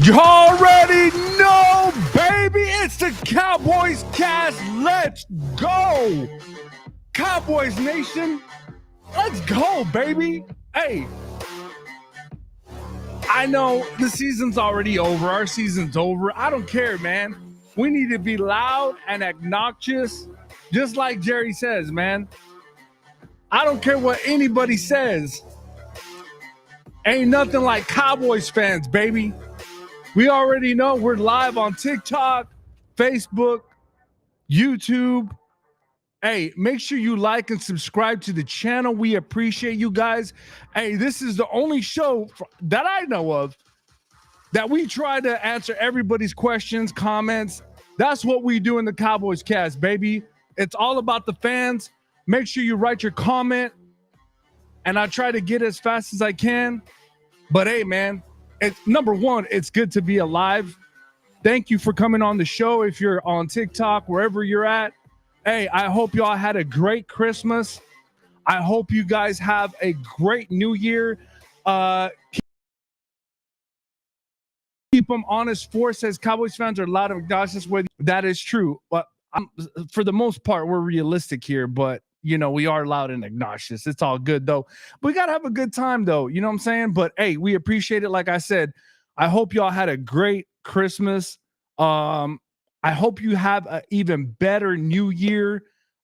You already know, baby. It's the Cowboys Cast. Let's go. Cowboys Nation. Let's go, baby. Hey, I know the season's already over. Our season's over. I don't care, man. We need to be loud and obnoxious, just like Jerry says, man. I don't care what anybody says. Ain't nothing like Cowboys fans, baby. We already know we're live on TikTok, Facebook, YouTube. Hey, make sure you like and subscribe to the channel. We appreciate you guys. Hey, this is the only show that I know of that we try to answer everybody's questions, comments. That's what we do in the Cowboys Cast, baby. It's all about the fans. Make sure you write your comment, and I try to get as fast as I can. But hey, man, number one, it's good to be alive. Thank you for coming on the show. If you're on TikTok, wherever you're at, hey, I hope y'all had a great Christmas. I hope you guys have a great New Year. Keep them honest. Force says Cowboys fans are loud and obnoxious. That is true. But for the most part, we're realistic here. But you know, we are loud and obnoxious. It's all good, though. We got to have a good time, though. You know what I'm saying? But, hey, we appreciate it. Like I said, I hope y'all had a great Christmas. I hope you have an even better New Year.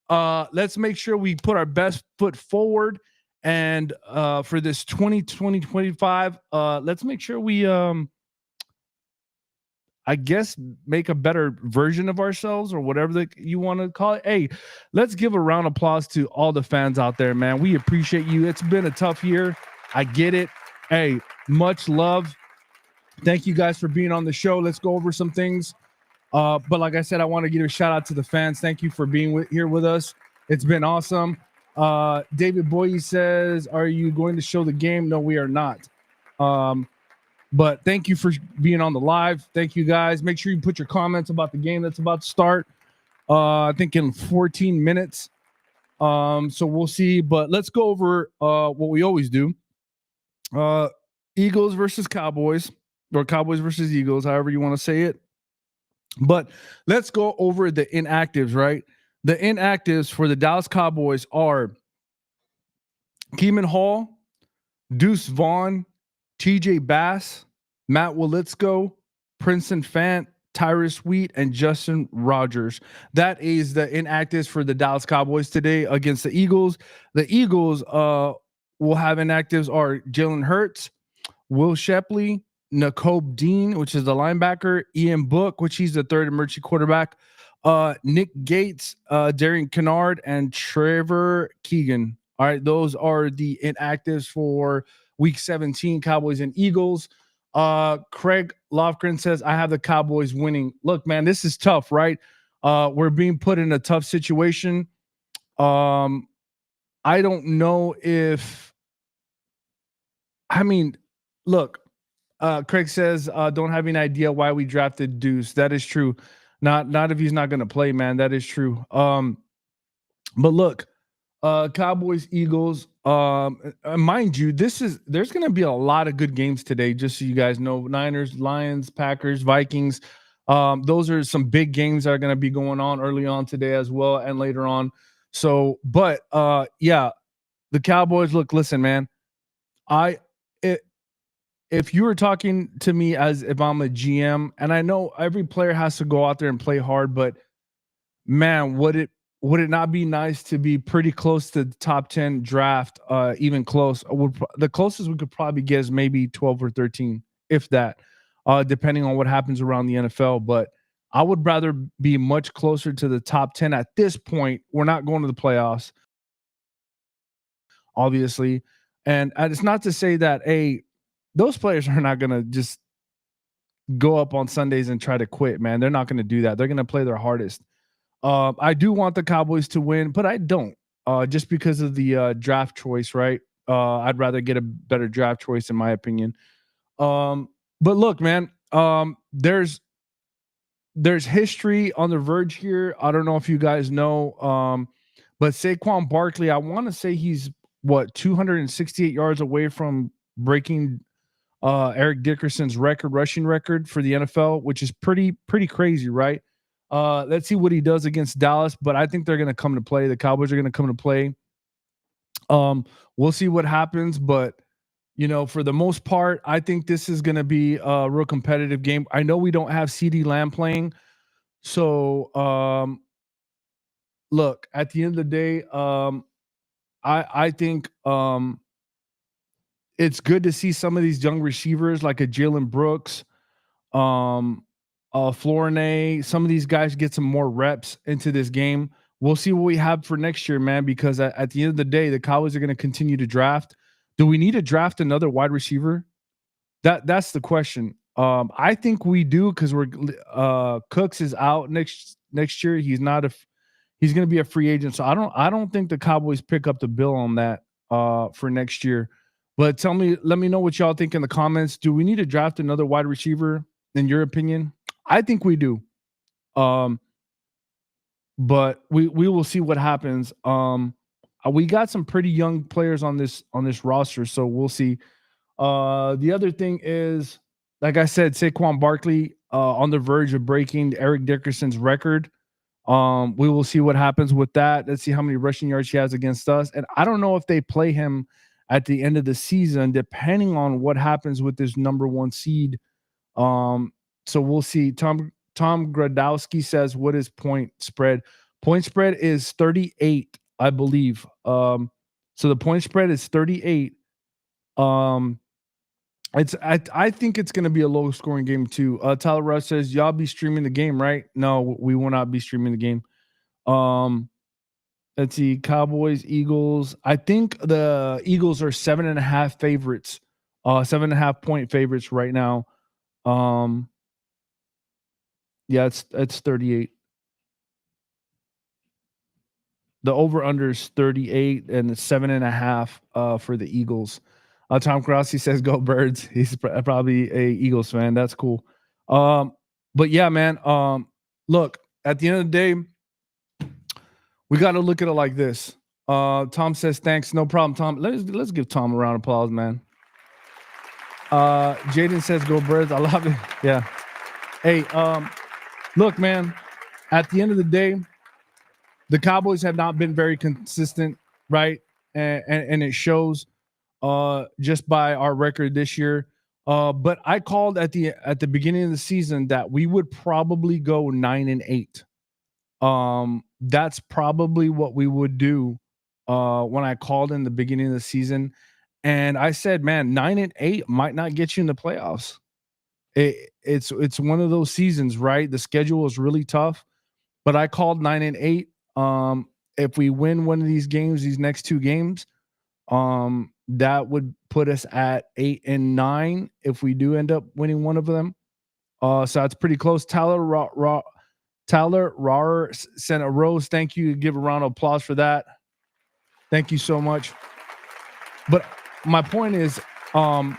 Let's make sure we put our best foot forward. And for this 2025, let's make sure we, I guess, make a better version of ourselves or whatever you want to call it. Hey, let's give a round of applause to all the fans out there, man. We appreciate you. It's been a tough year. I get it. Hey, much love. Thank you guys for being on the show. Let's go over some things. But like I said, I want to give a shout out to the fans. Thank you for being here with us. It's been awesome. David Boye says, are you going to show the game? No, we are not. But thank you for being on the live. Thank you, guys. Make sure you put your comments about the game that's about to start. I think in 14 minutes. So we'll see. But let's go over what we always do. Eagles versus Cowboys, or Cowboys versus Eagles, however you want to say it. But let's go over the inactives, right? The inactives for the Dallas Cowboys are Keeman Hall, Deuce Vaughn, TJ Bass, Matt Waletzko, Princeton Fant, Tyrus Wheat, and Justin Rogers. That is the inactives for the Dallas Cowboys today against the Eagles. The Eagles will have inactives are Jalen Hurts, Will Shepley, Nakobe Dean, which is the linebacker, Ian Book, which he's the third emergency quarterback, Nick Gates, Darian Kennard, and Trevor Keegan. All right, those are the inactives for Week 17, Cowboys and Eagles. Craig Lofgren says, I have the Cowboys winning. Look, man, this is tough, right? We're being put in a tough situation. I don't know if, look, Craig says, don't have any idea why we drafted Deuce. That is true. Not if he's not going to play, man. That is true. But look, Cowboys, Eagles, mind you, there's going to be a lot of good games today, just so you guys know. Niners, Lions, Packers, Vikings. Those are some big games that are going to be going on early on today as well and later on. So, but yeah, the Cowboys, look, listen, man, if you were talking to me as if I'm a GM, and I know every player has to go out there and play hard, but man, would it not be nice to be pretty close to the top 10 draft, even close? The closest we could probably get is maybe 12 or 13, if that, depending on what happens around the NFL. But I would rather be much closer to the top 10 at this point. We're not going to the playoffs, obviously. And it's not to say that, those players are not going to just go up on Sundays and try to quit, man. They're not going to do that. They're going to play their hardest. I do want the Cowboys to win, but I don't, just because of the draft choice, right? I'd rather get a better draft choice, in my opinion. But look, man, there's history on the verge here. I don't know if you guys know, but Saquon Barkley, I want to say he's 268 yards away from breaking Eric Dickerson's rushing record for the NFL, which is pretty crazy, right? Let's see what he does against Dallas, but I think they're going to come to play. The Cowboys are going to come to play. We'll see what happens, but for the most part, I think this is going to be a real competitive game. I know we don't have CeeDee Lamb playing, so look, at the end of the day, I think it's good to see some of these young receivers like a Jalen Brooks, Flournoy, some of these guys get some more reps into this game. We'll see what we have for next year, man, because at the end of the day, the Cowboys are going to continue to draft. Do we need to draft another wide receiver? That's the question. I think we do, because we're Cooks is out next year. He's going to be a free agent. So I don't think the Cowboys pick up the bill on that for next year. But let me know what y'all think in the comments. Do we need to draft another wide receiver in your opinion? I think we do. But we will see what happens. We got some pretty young players on this roster, so we'll see. The other thing is, like I said, Saquon Barkley on the verge of breaking Eric Dickerson's record. We will see what happens with that. Let's see how many rushing yards he has against us. And I don't know if they play him at the end of the season, depending on what happens with this number 1 seed. So we'll see. Tom Gradowski says, what is point spread? Point spread is 38, I believe. So the point spread is 38. I think it's going to be a low scoring game too. Tyler Rush says, y'all be streaming the game, right? No, we will not be streaming the game. Let's see, Cowboys, Eagles. I think the Eagles are 7.5 favorites, 7.5 point favorites right now. Yeah, it's 38. The over under is 38 and 7.5 for the Eagles. Tom Crosby says, "Go Birds." He's probably a Eagles fan. That's cool. But yeah, man. Look, at the end of the day, we got to look at it like this. Tom says, "Thanks, no problem, Tom." Let's give Tom a round of applause, man. Jaden says, "Go Birds." I love it. Yeah. Hey, look, man. At the end of the day, the Cowboys have not been very consistent, right? And it shows just by our record this year. But I called at the beginning of the season that we would probably go 9-8. That's probably what we would do when I called in the beginning of the season. And I said, man, 9-8 might not get you in the playoffs. It's one of those seasons, right? The schedule is really tough, but I called 9-8. If we win one of these games, these next 2 games, that would put us at 8-9 if we do end up winning one of them. So that's pretty close. Tyler Rar sent a rose. Thank you. Give a round of applause for that. Thank you so much. But my point is, I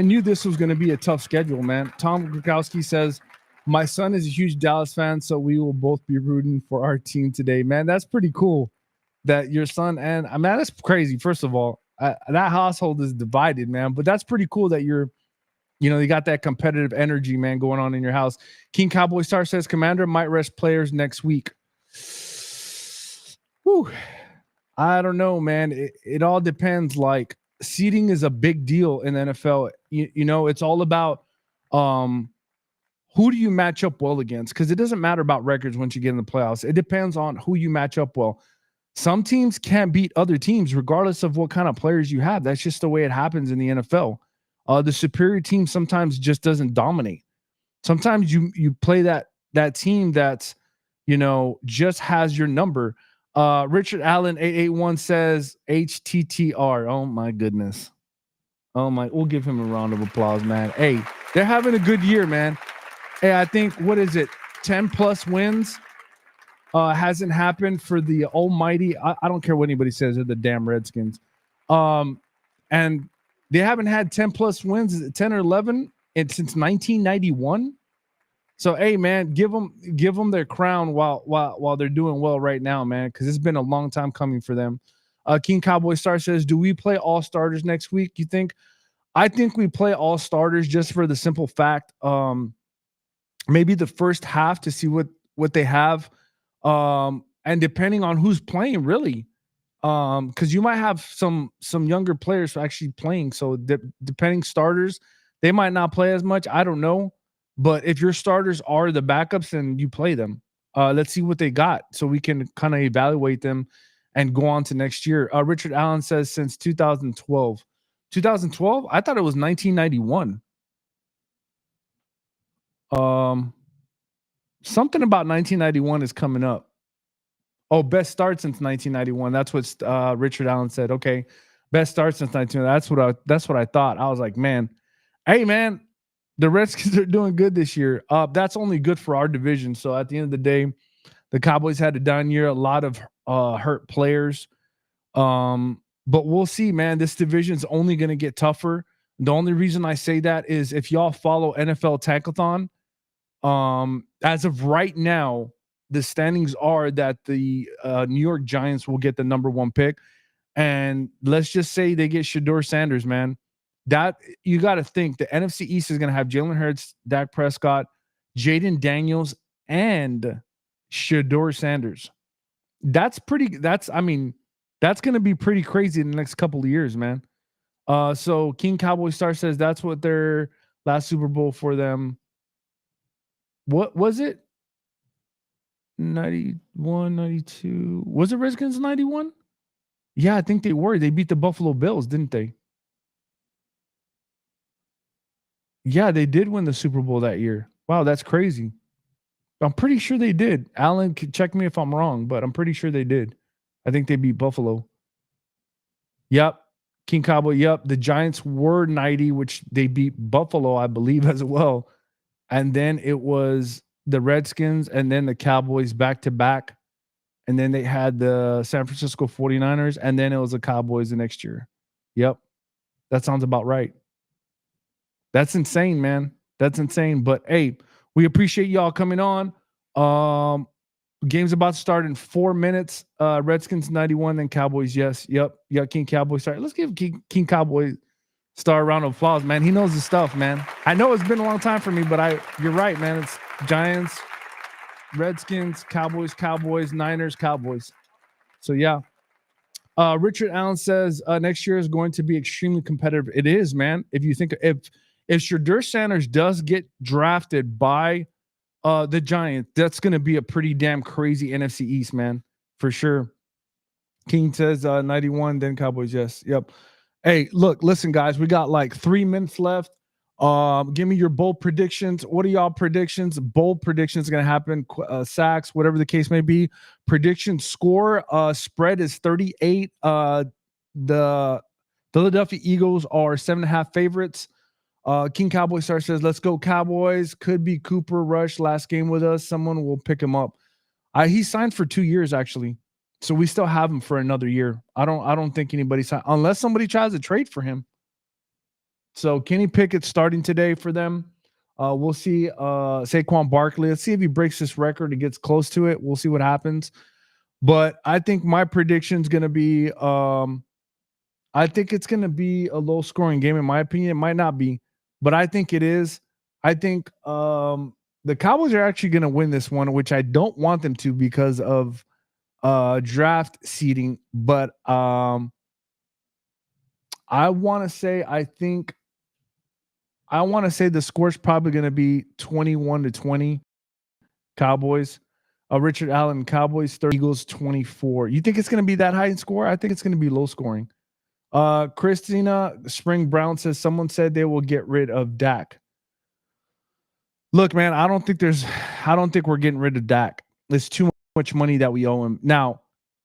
knew this was going to be a tough schedule, man. Tom Grukowski says, my son is a huge Dallas fan, so we will both be rooting for our team today. Man, that's pretty cool that your son and I mean, that's crazy. First of all, that household is divided, man. But that's pretty cool that you got that competitive energy, man, going on in your house. King Cowboy Star says, Commander might rest players next week. Whew. I don't know, man. It all depends. Like, seeding is a big deal in the NFL. It's all about who do you match up well against? Because it doesn't matter about records once you get in the playoffs. It depends on who you match up well. Some teams can't beat other teams regardless of what kind of players you have. That's just the way it happens in the NFL. The superior team sometimes just doesn't dominate. Sometimes you play that team that's, just has your number. Richard Allen 881 says HTTR. Oh my goodness. Oh my, we'll give him a round of applause, man. Hey, they're having a good year, man. Hey, I think, what is it? 10 plus wins hasn't happened for the almighty. I don't care what anybody says. They're the damn Redskins. And they haven't had 10 plus wins, 10 or 11 since 1991. So, hey, man, give them their crown while they're doing well right now, man, because it's been a long time coming for them. King Cowboy Star says, do we play all starters next week, you think? I think we play all starters just for the simple fact, maybe the first half to see what they have, and depending on who's playing, really, because you might have some younger players actually playing. So depending starters, they might not play as much. I don't know, but if your starters are the backups, then you play them. Let's see what they got, so we can kind of evaluate them and go on to next year. Richard Allen says since 2012. 2012? I thought it was 1991. Um, Something about 1991 is coming up. Oh, best start since 1991. That's what Richard Allen said. Okay, best start since 19. That's what I thought. I was like, man, hey man, the Redskins are doing good this year. That's only good for our division. So at the end of the day, the Cowboys had a down year. A lot of hurt players. But we'll see, man. This division is only going to get tougher. The only reason I say that is if y'all follow NFL Tankathon, as of right now, the standings are that the New York Giants will get the number 1 pick. And let's just say they get Shedeur Sanders, man. That you got to think the NFC East is going to have Jalen Hurts, Dak Prescott, Jaden Daniels, and Shedeur Sanders. That's going to be pretty crazy in the next couple of years, man. So King Cowboy Star says that's what their last Super Bowl for them. What was it? 91, 92. Was it Redskins 91? Yeah, I think they were. They beat the Buffalo Bills, didn't they? Yeah, they did win the Super Bowl that year. Wow, that's crazy. I'm pretty sure they did. Alan, check me if I'm wrong, but I'm pretty sure they did. I think they beat Buffalo. Yep. King Cowboy. Yep. The Giants were 90, which they beat Buffalo, I believe, as well. And then it was the Redskins and then the Cowboys back to back. And then they had the San Francisco 49ers. And then it was the Cowboys the next year. Yep. That sounds about right. That's insane, man. That's insane. But hey, we appreciate y'all coming on. Game's about to start in 4 minutes. Redskins 91, then Cowboys. Yes. Yep. Yeah. King Cowboy start. Let's give King Cowboy Star a round of applause, man. He knows his stuff, man. I know it's been a long time for me, but you're right, man. It's Giants, Redskins, Cowboys, Niners, Cowboys. So yeah. Richard Allen says next year is going to be extremely competitive. It is, man. If you think if Shedeur Sanders does get drafted by the Giants, that's going to be a pretty damn crazy NFC East, man, for sure. King says 91, then Cowboys. Yes. Yep. Hey, look, listen, guys, we got like 3 minutes left. Give me your bold predictions. What are y'all predictions? Bold predictions going to happen. Sacks, whatever the case may be. Prediction score. Spread is 38. The Philadelphia Eagles are 7.5 favorites. King Cowboy Star says, "Let's go Cowboys." Could be Cooper Rush last game with us. Someone will pick him up. He signed for 2 years actually, so we still have him for another year. I don't think anybody signed unless somebody tries to trade for him. So Kenny Pickett starting today for them. We'll see. Saquon Barkley. Let's see if he breaks this record and gets close to it. We'll see what happens. But I think my prediction is going to be. I think it's going to be a low scoring game. In my opinion, it might not be, but I think it is. I think the Cowboys are actually going to win this one, which I don't want them to because of draft seeding. But I want to say the score's probably going to be 21-20 Cowboys. Richard Allen, Cowboys 30, Eagles 24. You think it's going to be that high in score? I think it's going to be low scoring. Christina Spring Brown says someone said they will get rid of Dak. Look, man, I don't think we're getting rid of Dak. It's too much money that we owe him. Now,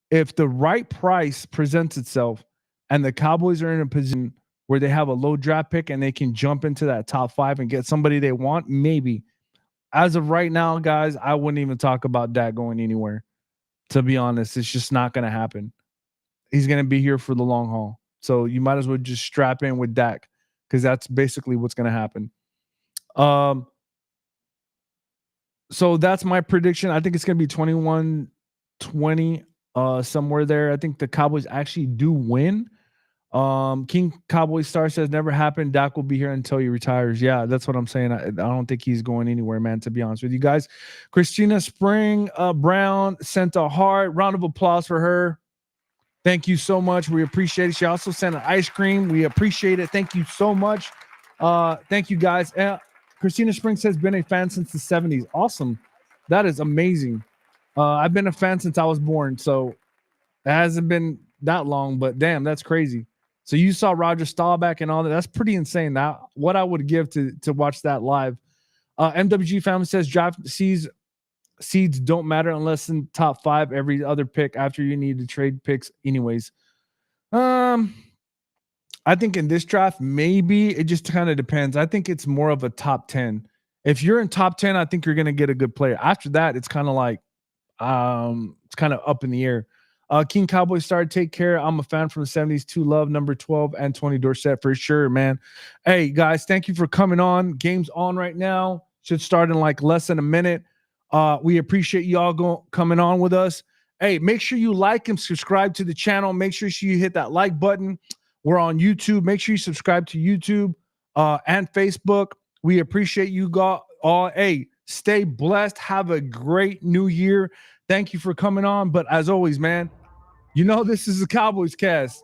if the right price presents itself and the Cowboys are in a position where they have a low draft pick and they can jump into that top 5 and get somebody they want, maybe. As of right now, guys, I wouldn't even talk about Dak going anywhere. To be honest, it's just not going to happen. He's going to be here for the long haul. So you might as well just strap in with Dak because that's basically what's going to happen. So that's my prediction. I think it's going to be 21-20, somewhere there. I think the Cowboys actually do win. King Cowboy Star says never happened. Dak will be here until he retires. Yeah, that's what I'm saying. I don't think he's going anywhere, man, to be honest with you guys. Christina Spring Brown sent a heart. Round of applause for her. Thank you so much. We appreciate it. She also sent an ice cream. We appreciate it. Thank you so much. Thank you guys. Christina Spring says been a fan since the 70s. Awesome. That is amazing. I've been a fan since I was born, so it hasn't been that long, but damn, that's crazy. So you saw Roger Staubach and all that. That's pretty insane. Now, what I would give to watch that live. MWG family says draft seeds don't matter unless in top 5 every other pick after you need to trade picks anyways. I think in this draft, maybe it just kind of depends. I think it's more of a top 10. If you're in top 10, I think you're going to get a good player. After that, it's kind of like, it's kind of up in the air. King Cowboy Star, take care. I'm a fan from the 70s. To love number 12 and 20 Dorsett for sure, man. Hey, guys, thank you for coming on. Game's on right now. Should start in like less than a minute. We appreciate y'all coming on with us. Hey, make sure you like and subscribe to the channel. Make sure you hit that like button. We're on YouTube. Make sure you subscribe to YouTube and Facebook. We appreciate you all. Hey, stay blessed. Have a great new year. Thank you for coming on. But as always, man, you know this is the Cowboys Cast.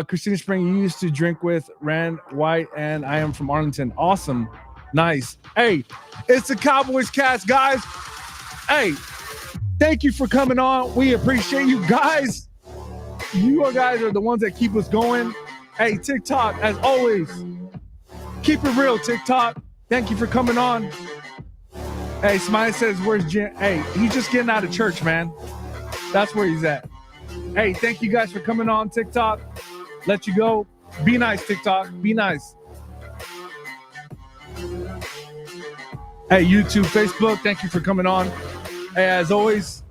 Christina Spring, you used to drink with Rand White, and I am from Arlington. Awesome. Nice. Hey, it's the Cowboys Cast, guys. Hey, thank you for coming on. We appreciate you guys. You guys are the ones that keep us going. Hey, TikTok, as always, keep it real, TikTok. Thank you for coming on. Hey, Smiley says, where's Jim? Hey, he's just getting out of church, man. That's where he's at. Hey, thank you guys for coming on TikTok. Let you go. Be nice, TikTok. Be nice. Hey, YouTube, Facebook, thank you for coming on. Hey, as always,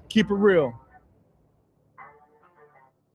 keep it real.